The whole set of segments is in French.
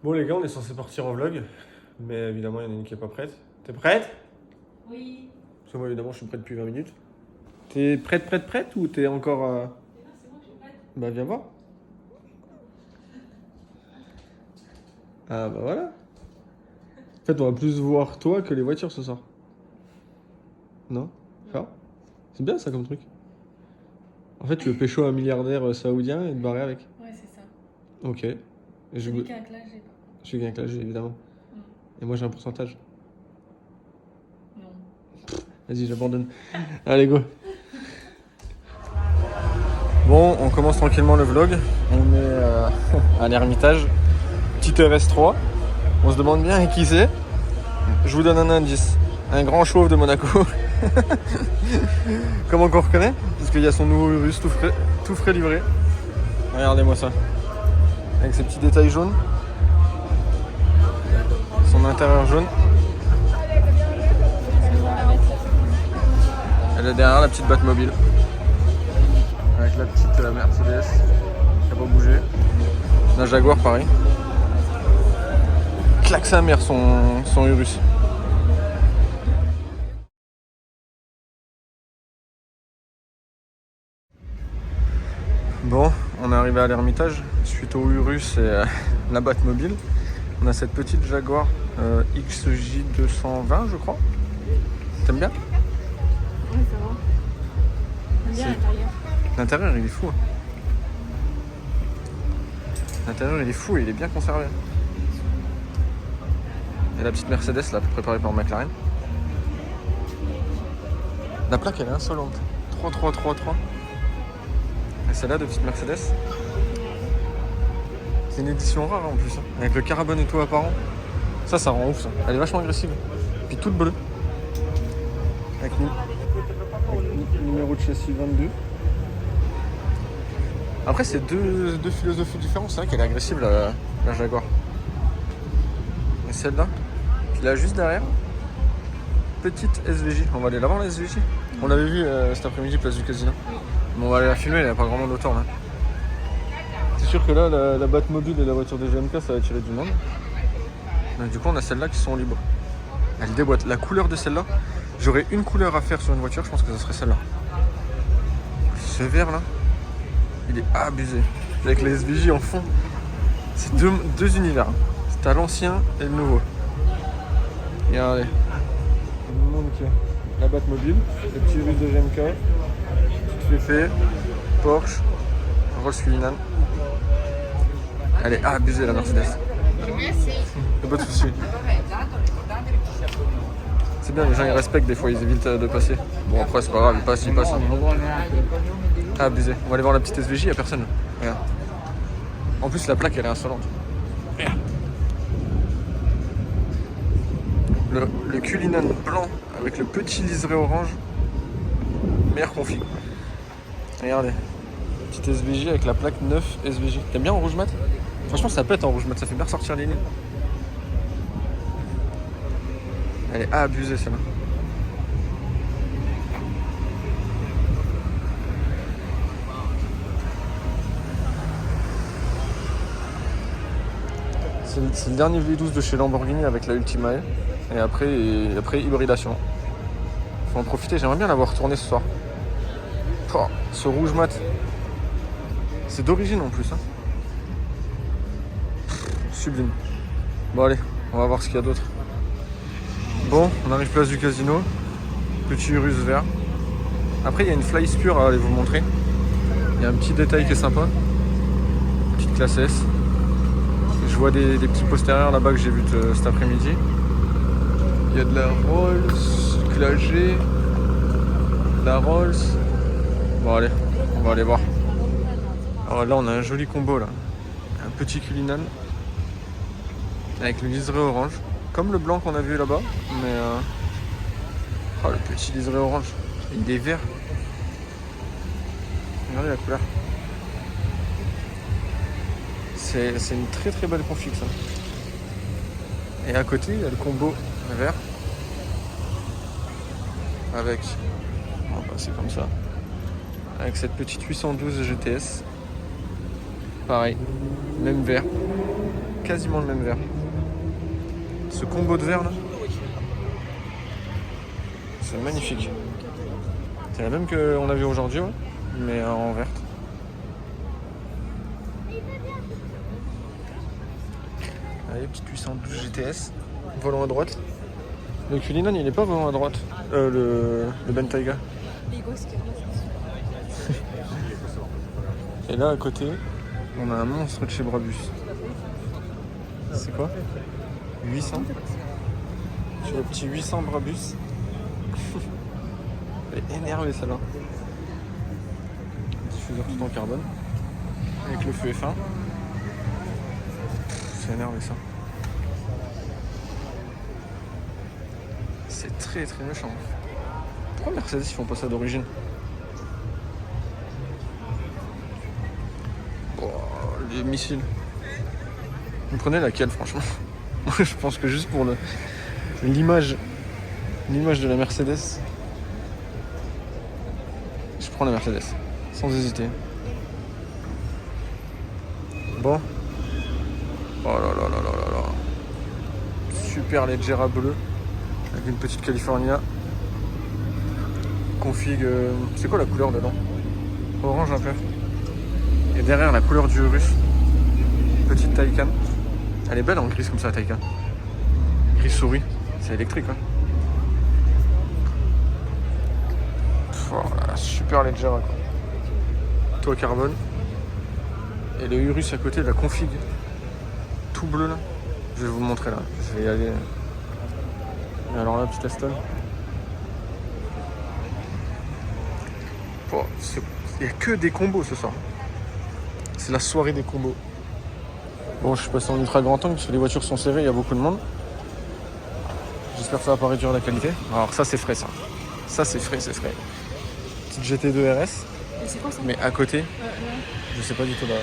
Bon les gars, on est censé partir en vlog, mais évidemment il y en a une qui est pas prête. T'es prête? Oui. Parce que moi évidemment je suis prêt depuis 20 minutes. T'es prête ou t'es encore... Et là, c'est moi qui prête. Bah viens voir. Ah bah voilà. En fait on va plus voir toi que les voitures ce soir. Non? Ah, c'est bien ça comme truc. En fait tu veux pécho un milliardaire saoudien et te barrer avec. Ouais, c'est ça. Ok. Et je, Celui qui a un clash, j'ai pas. je suis gagne avec l'âge évidemment. Et moi j'ai un pourcentage. Non. Vas-y j'abandonne. Allez go. Bon, on commence tranquillement le vlog. On est à l'Ermitage, petit RS3. On se demande bien qui c'est. Je vous donne un indice. Un grand chauve de Monaco. Comment qu'on reconnaît? Parce qu'il y a son nouveau Urus tout frais livré. Regardez-moi ça. Avec ses petits détails jaunes. Son intérieur jaune. Elle est derrière la petite Batmobile. Avec la petite Mercedes qui n'a pas bougé. La Jaguar pareil. Claque sa mère son Urus. Bon, on est arrivé à l'Ermitage suite au Urus et la Batmobile. On a cette petite Jaguar XJ220 je crois. T'aimes bien? Oui, ça va. J'aime bien l'intérieur. L'intérieur il est fou. L'intérieur il est fou et il est bien conservé. Et la petite Mercedes là, préparée par McLaren. La plaque elle est insolente. 3333. Et celle-là de petite Mercedes. C'est une édition rare en plus. Hein. Avec le carbone et tout apparent. Ça rend ouf ça. Elle est vachement agressive. Et puis toute bleue. Avec numéro de châssis 22. Après c'est deux philosophies différentes. C'est vrai qu'elle est agressive la Jaguar. Et celle-là. Puis là juste derrière. Petite SVJ. On va aller la voir la SVJ. On l'avait vu cet après-midi place du Casino. Mais on va aller la filmer, il n'y a pas grand monde autour là. C'est sûr que là la Batmobile et la voiture des GMK ça va attirer du monde. Mais du coup on a celles-là qui sont libres. Elle déboîte. La couleur de celle-là, j'aurais une couleur à faire sur une voiture, je pense que ce serait celle-là. Ce vert là, il est abusé. Avec les SVJ en fond. C'est deux univers. C'est à l'ancien et le nouveau. Regardez. Le monde qui a la Batmobile, le petit Urus de GMK, tout fait, Porsche, Rolls Cullinan. Elle est abusée la Mercedes. Y'a pas de soucis. C'est bien, les gens ils respectent des fois, ils évitent de passer. Bon après c'est pas grave, ils passent. Abusé. On va aller voir la petite SVJ, y'a personne. Regarde. En plus la plaque elle est insolente. Regarde. Le Cullinan blanc avec le petit liseré orange. Meilleur config. Regardez. Petite SVJ avec la plaque 9 SVJ. T'aimes bien en rouge mat? Franchement ça pète en rouge mat, ça fait bien ressortir les lignes. Elle est abusée celle-là. C'est le dernier V12 de chez Lamborghini avec la Ultimae. Et après hybridation. Faut en profiter, j'aimerais bien l'avoir retourné ce soir. Oh, ce rouge mat. C'est d'origine en plus. Hein. Sublime. Bon allez, on va voir ce qu'il y a d'autre. Bon, on arrive place du Casino. Petit Urus vert. Après il y a une Fly Spur à aller vous montrer. Il y a un petit détail qui est sympa. Petite classe S. Je vois des petits postérieurs là-bas que j'ai vu cet après-midi. Il y a de la Rolls, Classe G, de la Rolls. Bon allez, on va aller voir. Alors là on a un joli combo là. Un petit Cullinan. Avec le liseré orange. Comme le blanc qu'on a vu là-bas. Mais oh le petit liseré orange. Il est vert. Regardez la couleur. C'est une très très belle config ça. Et à côté il y a le combo vert. Avec, on va passer comme ça. Avec cette petite 812 GTS. Pareil, même vert. quasiment le même verre. Ce combo de verre là, c'est magnifique. C'est la même qu'on a vu aujourd'hui, ouais, mais en verte. Allez, petite 812 GTS, volant à droite. Le Cullinan il est pas volant à droite, le Bentayga. Et là à côté, on a un monstre de chez Brabus. C'est quoi 800. Sur le petit 800 Brabus. Elle est énervée celle-là. Diffuseur tout en carbone. Avec le feu F1. C'est énervé ça. C'est très très méchant. Pourquoi Mercedes ils font pas ça d'origine? Oh, les missiles. Vous prenez laquelle franchement? Moi je pense que juste pour l'image de la Mercedes, je prends la Mercedes, sans hésiter. Bon. Oh là là là là là là. Super Leggera bleu. Avec une petite California. Config. C'est quoi la couleur dedans? Orange un peu. Et derrière la couleur du Urus. Petite Taycan. Elle est belle en grise comme ça, la Taycan. Gris souris. C'est électrique, hein. Oh là, super Leggera quoi. Toit carbone. Et le Urus à côté de la config. Tout bleu là. Je vais vous le montrer là. Je vais y aller. Et alors là, petite Aston. Oh, il n'y a que des combos ce soir. C'est la soirée des combos. Bon, je suis passé en ultra grand angle parce que les voitures sont serrées, il y a beaucoup de monde. J'espère que ça va pas réduire la qualité. Alors ça c'est frais ça. Ça c'est frais, c'est frais. Petite GT2 RS. Et c'est quoi ça? Mais à côté, je sais pas du tout là.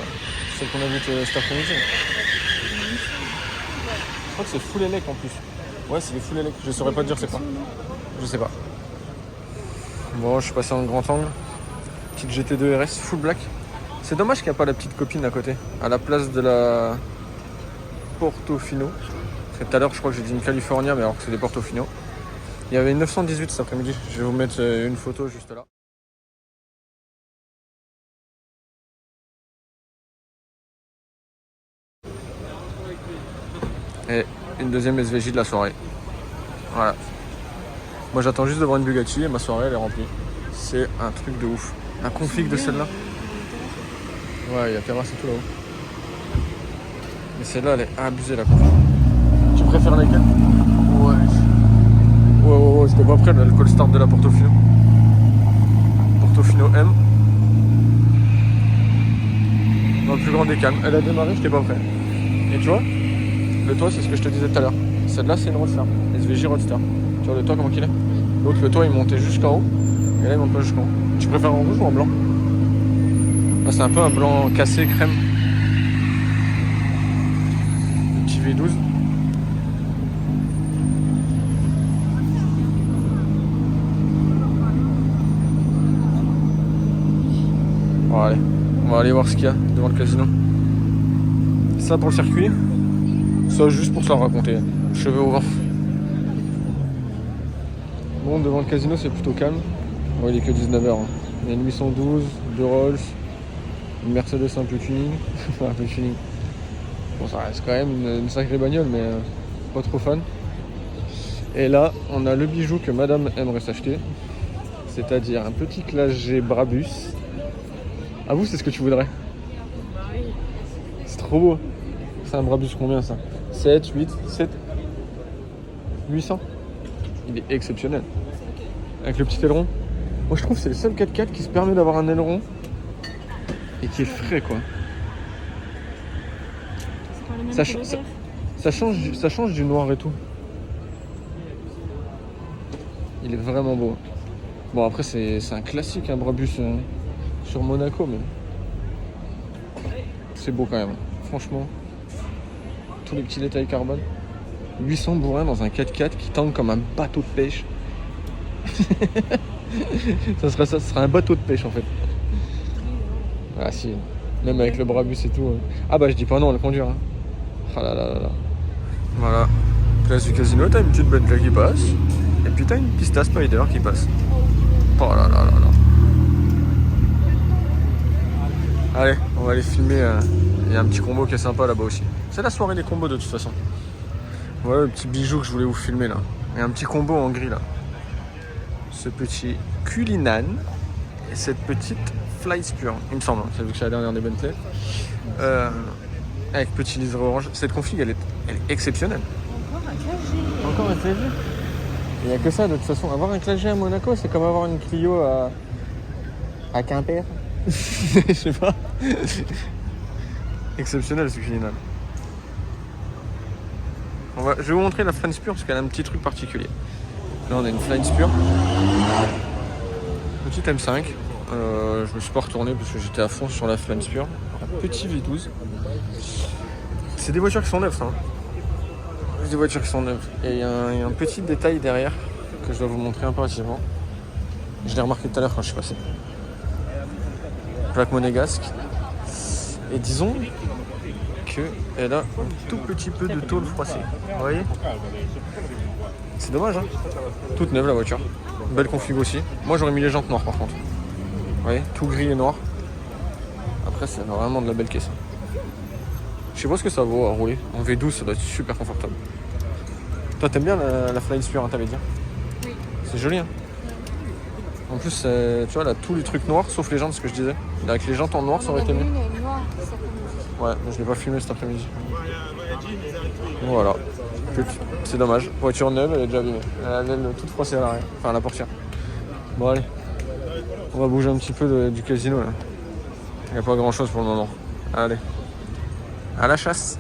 Celle qu'on a vue cet après-midi. Je crois que c'est full élec en plus. Ouais, c'est des full élec. Je saurais pas te dire c'est quoi. Je sais pas. Bon, je suis passé en grand angle. Petite GT2 RS full black. C'est dommage qu'il n'y a pas la petite copine à côté. À la place de la Portofino. Parce que tout à l'heure, je crois que j'ai dit une California, mais alors que c'est des Portofino. Il y avait une 918 cet après-midi. Je vais vous mettre une photo juste là. Et une deuxième SVJ de la soirée. Voilà. Moi j'attends juste de voir une Bugatti et ma soirée elle est remplie. C'est un truc de ouf. La config de celle-là. Ouais, il y a terrasse et tout là-haut. Mais celle-là elle est abusée la config. Tu préfères laquelle? Ouais. Ouais, c'était pas prêt l'alcool start de la Portofino. Portofino M. Dans le plus grand des calmes. Elle a démarré, j'étais pas prêt. Et tu vois? Le toit, c'est ce que je te disais tout à l'heure. Celle-là, c'est une Roadster. SVJ Roadster. Tu vois le toit, comment qu'il est? L'autre, le toit, il montait jusqu'en haut. Et là, il monte pas jusqu'en haut. Tu préfères en rouge ou en blanc? Là, c'est un peu un blanc cassé, crème. Le petit V12. Bon, allez. On va aller voir ce qu'il y a devant le casino. Ça pour le circuit. Ça juste pour ça raconter, cheveux au vent. Bon, devant le casino c'est plutôt calme. Bon, il est que 19h. Hein. Il y a une 812, deux Rolls, une Mercedes un peu tuning. Un peu tuning. Bon, ça reste quand même une sacrée bagnole, mais pas trop fan. Et là, on a le bijou que madame aimerait s'acheter. C'est-à-dire un petit Classe G Brabus. Ah vous, c'est ce que tu voudrais? C'est trop beau. C'est un Brabus combien ça? 7, 8, 7, 800. Il est exceptionnel. Avec le petit aileron. Moi je trouve que c'est le seul 4x4 qui se permet d'avoir un aileron et qui est frais quoi. Ça change du noir et tout. Il est vraiment beau. Bon après c'est un classique un Brabus sur Monaco mais c'est beau quand même. Franchement. Tous les petits détails carbone. 800 bourrins dans un 4x4 qui tangue comme un bateau de pêche. ça sera un bateau de pêche en fait. Ah si, même avec le Brabus et tout. Ah bah je dis pas non, on le conduire. Hein. Ah là là là là. Voilà. Place du casino, t'as une petite Bentley qui passe. Et puis t'as une Pista Spider qui passe. Oh là là là là. Allez, on va aller filmer. Il y a un petit combo qui est sympa là-bas aussi. C'est la soirée des combos de toute façon. Voilà le petit bijou que je voulais vous filmer là. Il y a un petit combo en gris là. Ce petit Cullinan et cette petite Flyspur, il me semble. Hein. C'est vu que c'est la dernière des Bentley. Avec petit liseré orange. Cette config, elle est exceptionnelle. Encore un clagé. Il n'y a que ça de toute façon. Avoir un clagé à Monaco, c'est comme avoir une Clio à Quimper. Je sais pas. Exceptionnel ce Cullinan. Je vais vous montrer la Flyspur parce qu'elle a un petit truc particulier. Là on a une Flyspur. Petite M5. Je me suis pas retourné parce que j'étais à fond sur la Flyspur. Un petit V12. C'est des voitures qui sont neuves, hein. C'est des voitures qui sont neuves. Et il y a un petit détail derrière que je dois vous montrer impérativement. Je l'ai remarqué tout à l'heure quand je suis passé. Plaque monégasque. Et disons qu'elle a un tout petit peu de tôle froissée. Vous voyez? C'est dommage, hein. Toute neuve la voiture. Belle config aussi. Moi j'aurais mis les jantes noires par contre. Vous voyez? Tout gris et noir. Après c'est vraiment de la belle caisse. Je sais pas ce que ça vaut à rouler. En V12 ça doit être super confortable. Toi t'aimes bien la Flyspur, hein, t'avais dit? Oui. C'est joli, hein. En plus, tu vois, elle a tous les trucs noirs, sauf les jantes, ce que je disais. Avec les jantes en noir, ça aurait été mieux. Ouais, mais je l'ai pas filmé cet après-midi. Voilà. C'est dommage. Voiture neuve, elle est déjà abîmée. Elle a l'aile toute froissée à l'arrière. Enfin, à la portière. Bon, allez. On va bouger un petit peu du casino, là. Il n'y a pas grand-chose pour le moment. Allez. À la chasse.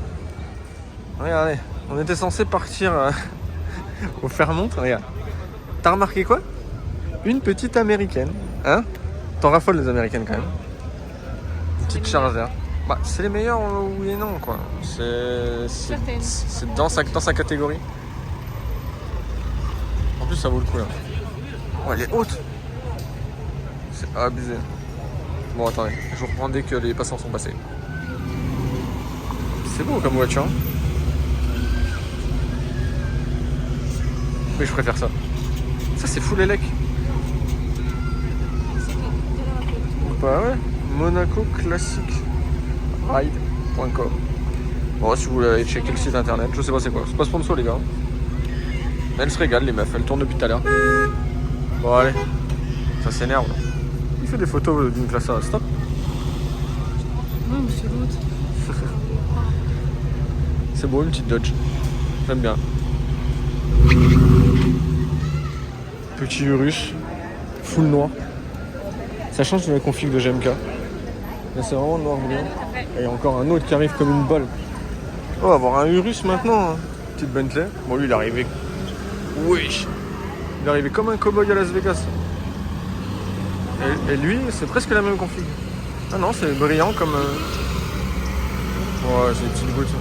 Regardez. On était censé partir au Fairmont. Regarde. T'as remarqué quoi? Une petite américaine. Hein? T'en raffoles les américaines quand même. Une petite Charger. Bah, c'est les meilleurs oui et non, quoi. C'est dans sa catégorie. En plus, ça vaut le coup, là. Oh, elle est haute. C'est abusé. Bon, attendez. Je vous reprends dès que les passants sont passés. C'est beau comme voiture. Oui, je préfère ça. Ça, c'est full élec. Bah ouais. Monaco classique. Ride.com. Bon, si vous voulez aller checker le site internet, je sais pas c'est quoi. C'est pas sponsor, les gars. Elle se régale, les meufs. Elle tourne depuis tout à l'heure. Bon, allez. Ça s'énerve, là. Il fait des photos d'une classe A. Stop. Non, mais c'est l'autre. C'est beau, une petite Dodge. J'aime bien. Petit Urus. Full noir. Ça change de la config de GMK. Là, c'est vraiment noir blanc. Et il y a encore un autre qui arrive comme une balle. On va avoir un Urus maintenant. Hein. Petite Bentley. Bon, lui, il est arrivé. Oui. Il est arrivé comme un cow-boy à Las Vegas. Et lui, c'est presque la même config. Ah non, c'est brillant comme. Ouais, c'est des petites gouttes.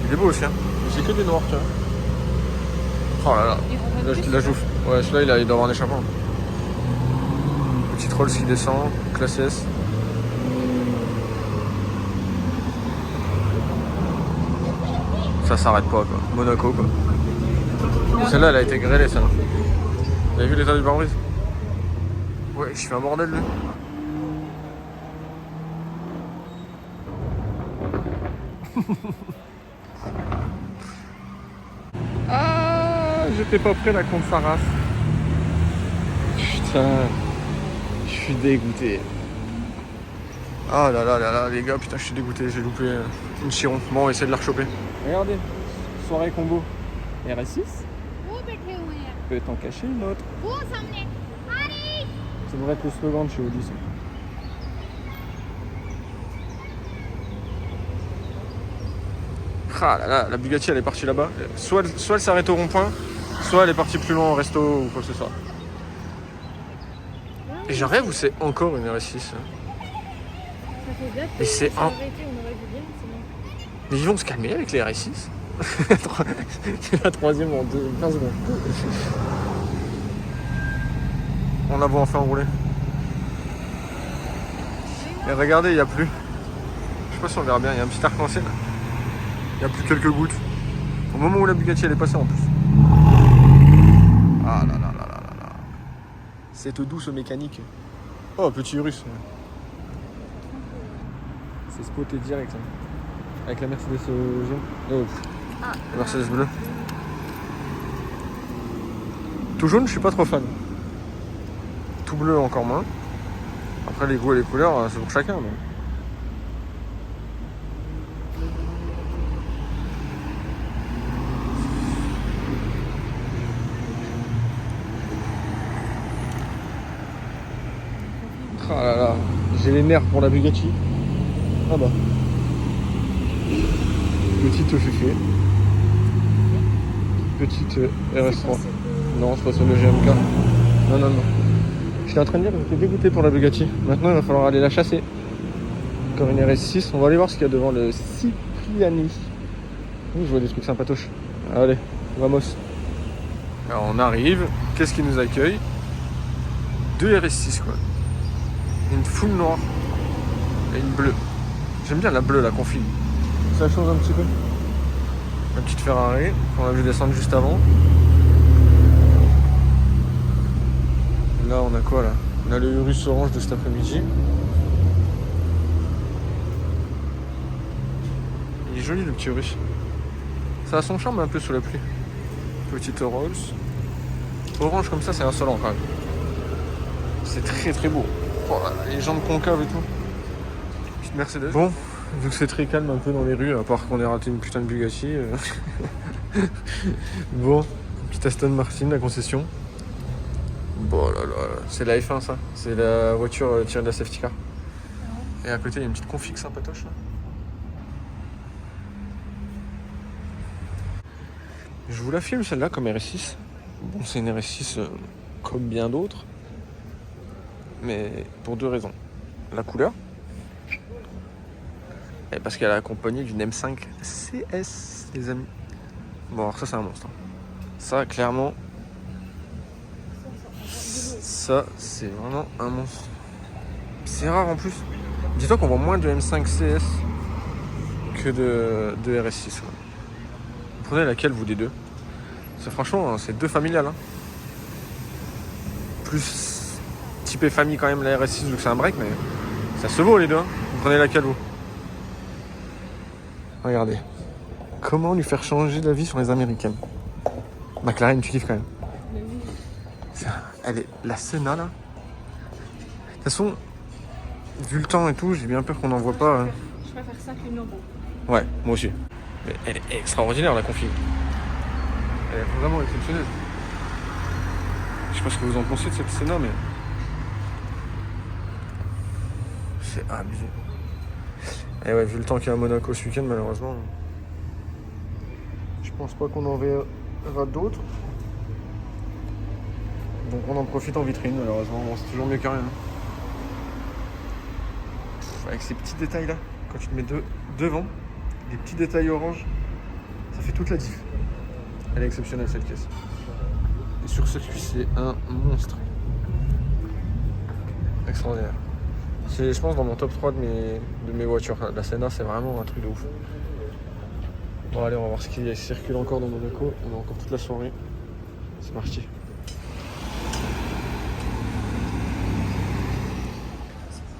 Il est beau aussi. Hein. Mais c'est que des noirs, tu vois. Oh là là. Là, je ouais, celui-là, il doit avoir un échappement. Petite Rolls qui descend. Classe S. Ça s'arrête pas, quoi. Monaco, quoi. Celle-là, elle a été grêlée, ça. Vous avez vu l'état du pare-brise? Ouais, je fais un bordel, lui. Ah, j'étais pas prêt, la contre sa race. Putain, je suis dégoûté. Ah là là là là, les gars, putain, je suis dégoûté, j'ai loupé une chiron. Bon, on va essayer de la rechoper. Regardez, soirée combo. RS6. Je peux t'en cacher une autre. Ça devrait être le slogan de chez Audi, ça. Ah là là, la Bugatti elle est partie là-bas. Soit elle s'arrête au rond-point, soit elle est partie plus loin au resto ou quoi que ce soit. Et j'en rêve ou c'est encore une RS6 mais c'est un... Mais ils vont se calmer avec les RS6. C'est la troisième en 15 secondes. On la voit enfin rouler. Et regardez, il n'y a plus. Je sais pas si on verra bien, il y a un petit arc-en-ciel. Il n'y a plus quelques gouttes. Au moment où la Bugatti elle est passée en plus. Ah là là là là là là. Cette douce mécanique. Oh, petit russe. C'est spoté direct. Hein. Avec la Mercedes jaune. Oh, la Mercedes bleue. Tout jaune, je suis pas trop fan. Tout bleu, encore moins. Après, les goûts et les couleurs, c'est pour chacun. Mais... Ah là là, j'ai les nerfs pour la Bugatti. Ah bah. Petite féfé. Petite RS3. Non, c'est pas ça le GMK. Non, non, non. J'étais en train de dire que j'étais dégoûté pour la Bugatti. Maintenant, il va falloir aller la chasser. Comme une RS6. On va aller voir ce qu'il y a devant le Cipriani. Oui, je vois des trucs sympatoches. Allez, vamos. Alors, on arrive. Qu'est-ce qui nous accueille? 2 RS6, quoi. Une full noire et une bleue. J'aime bien la bleue, la config. Ça change un petit peu. La petite Ferrari qu'on a vu descendre juste avant. Là, on a quoi là? On a le Urus orange de cet après-midi. Il est joli le petit Urus. Ça a son charme un peu sous la pluie. Petite Rolls. Orange comme ça, c'est insolent quand même. C'est très très beau. Oh là là, les jambes concaves et tout. Petite Mercedes. Bon, vu que c'est très calme un peu dans les rues, à part qu'on ait raté une putain de Bugatti. Bon, petite Aston Martin, la concession. Bon là là, c'est la F1 ça. C'est la voiture tirée de la safety car. Et à côté, il y a une petite config sympatoche là. Je vous la filme celle-là comme RS6. Bon, c'est une RS6 comme bien d'autres. Mais pour 2 raisons. La couleur. Et parce qu'elle est accompagnée d'une M5 CS, les amis. Bon, alors ça, c'est un monstre. Ça, clairement, ça, c'est vraiment un monstre. C'est rare en plus. Dis-toi qu'on voit moins de M5 CS que de RS6. Quoi. Vous prenez laquelle, vous, des deux? C'est franchement, c'est 2 familiales. Hein. Plus typé famille quand même la RS6 vu que c'est un break, mais ça se vaut les deux. Hein. Vous prenez laquelle vous? Regardez. Comment lui faire changer d'avis sur les américaines? McLaren, tu kiffes quand même. Elle est la Senna là. De toute façon, vu le temps et tout, j'ai bien peur qu'on n'en voit pas. Je préfère ça qu'une Euro. Ouais, moi aussi. Mais elle est extraordinaire la config. Elle est vraiment exceptionnelle. Je sais pas ce que vous en pensez de cette Senna, mais c'est abusé. Et ouais, vu le temps qu'il y a à Monaco ce week-end, malheureusement, je pense pas qu'on en verra d'autres. Donc on en profite en vitrine, malheureusement. Bon, c'est toujours mieux que rien. Avec ces petits détails là, quand tu te mets devant, les petits détails orange, ça fait toute la diff. Elle est exceptionnelle cette caisse. Et sur circuit, c'est un monstre. Extraordinaire. C'est, je pense, dans mon top 3 de mes voitures. La Senna, c'est vraiment un truc de ouf. Bon, allez, on va voir ce qui circule encore dans Monaco. On a encore toute la soirée. C'est parti.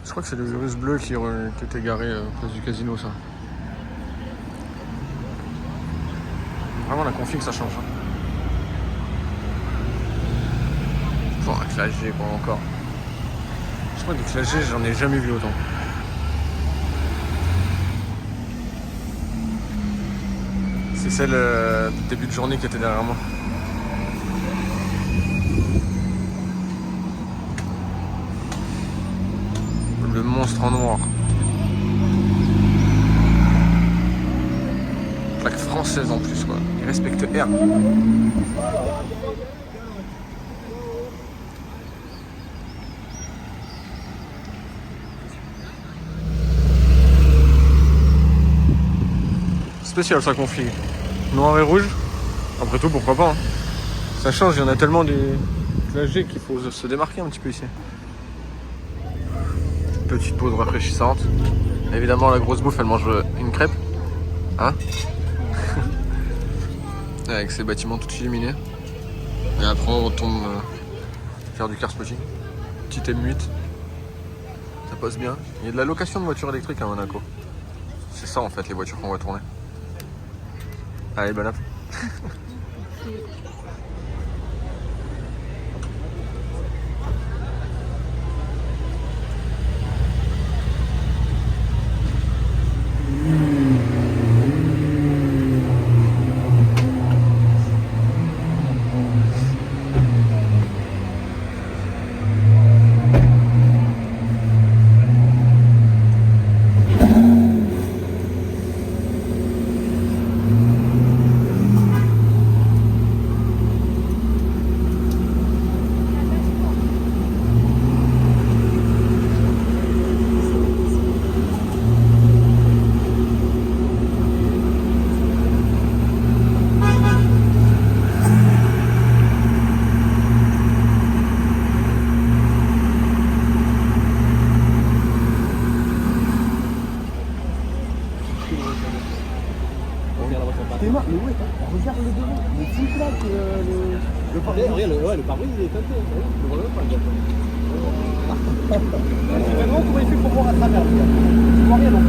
Je crois que c'est le Urus bleu qui était garé à place du casino, ça. Vraiment, la config, ça change. Hein. Bon, avec la G, quoi, encore. Je crois que la G, j'en ai jamais vu autant. C'est celle du début de journée qui était derrière moi. Le monstre en noir. Plaque française en plus, quoi. Il respecte R. Spécial sa config. Noir et rouge. Après tout, pourquoi pas. Hein. Ça change, il y en a tellement des G qu'il faut se démarquer un petit peu ici. Petite pause rafraîchissante. Évidemment, la grosse bouffe, elle mange une crêpe. Hein? avec ces bâtiments tout illuminés. Et après on retourne faire du car spotting. Petite M8. Ça passe bien. Il y a de la location de voitures électriques à Monaco. C'est ça en fait les voitures qu'on va tourner. Allez, bonne app. Regarde le devant, le petit là que le pare-brise. Regarde, le pare-brise il est teinté, le volant pas bien. Tu vois comment il fait pour voir à travers, regarde. Tu vois rien non.